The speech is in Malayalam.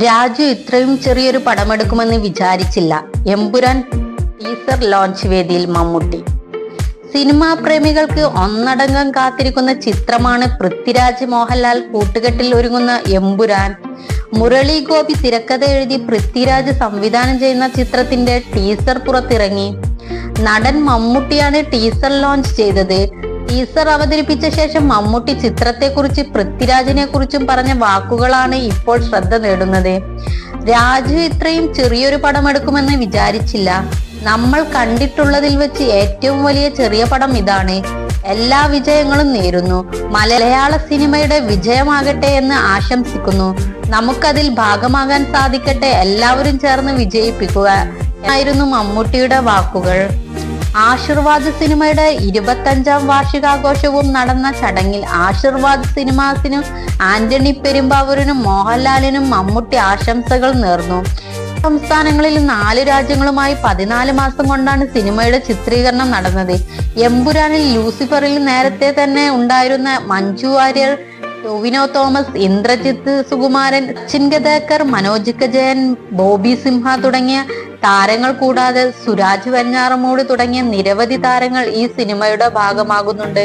രാജു ഇത്രയും ചെറിയൊരു പടമെടുക്കുമെന്ന് വിചാരിച്ചില്ല. എമ്പുരാൻ ടീസർ ലോഞ്ച് വേദിയിൽ മമ്മൂട്ടി. സിനിമാ പ്രേമികൾക്ക് ഒന്നടങ്കം കാത്തിരിക്കുന്ന ചിത്രമാണ് പൃഥ്വിരാജ് മോഹൻലാൽ കൂട്ടുകെട്ടിൽ ഒരുങ്ങുന്ന എമ്പുരാൻ. മുരളി ഗോപി തിരക്കഥ എഴുതി പൃഥ്വിരാജ് സംവിധാനം ചെയ്യുന്ന ചിത്രത്തിന്റെ ടീസർ പുറത്തിറങ്ങി. നടൻ മമ്മൂട്ടിയാണ് ടീസർ ലോഞ്ച് ചെയ്തത്. ടീസർ അവതരിപ്പിച്ച ശേഷം മമ്മൂട്ടി ചിത്രത്തെക്കുറിച്ച് പൃഥ്വിരാജിനെ കുറിച്ചും പറഞ്ഞ വാക്കുകളാണ് ഇപ്പോൾ ശ്രദ്ധ നേടുന്നത്. രാജു ഇത്രയും ചെറിയൊരു പടമെടുക്കുമെന്ന് വിചാരിച്ചില്ല. നമ്മൾ കണ്ടിട്ടുള്ളതിൽ വെച്ച് ഏറ്റവും വലിയ ചെറിയ പടം ഇതാണ്. എല്ലാ വിജയങ്ങളും നേരുന്നു. മലയാള സിനിമയുടെ വിജയമാകട്ടെ എന്ന് ആശംസിക്കുന്നു. നമുക്കതിൽ ഭാഗമാകാൻ സാധിക്കട്ടെ. എല്ലാവരും ചേർന്ന് വിജയിപ്പിക്കുക ആയിരുന്നു മമ്മൂട്ടിയുടെ വാക്കുകൾ. ആശീർവാദ് സിനിമയുടെ 25ാം വാർഷികാഘോഷവും നടന്ന ചടങ്ങിൽ ആശീർവാദ് സിനിമാസിനും ആന്റണി പെരുമ്പാവൂരിനും മോഹൻലാലിനും മമ്മൂട്ടി ആശംസകൾ നേർന്നു. സംസ്ഥാനങ്ങളിൽ 4 രാജ്യങ്ങളുമായി 14 മാസം കൊണ്ടാണ് സിനിമയുടെ ചിത്രീകരണം നടന്നത്. എമ്പുരാനിൽ ലൂസിഫറിൽ നേരത്തെ തന്നെ ഉണ്ടായിരുന്ന മഞ്ജു വാര്യർ, ടൊവിനോ തോമസ്, ഇന്ദ്രജിത്ത് സുകുമാരൻ, സച്ചിൻ ഗദേക്കർ, മനോജ് കെ ജയൻ, ബോബി സിംഹ തുടങ്ങിയ താരങ്ങൾ കൂടാതെ സുരാജ് വെഞ്ഞാറമൂട് തുടങ്ങിയ നിരവധി താരങ്ങൾ ഈ സിനിമയുടെ ഭാഗമാകുന്നുണ്ട്.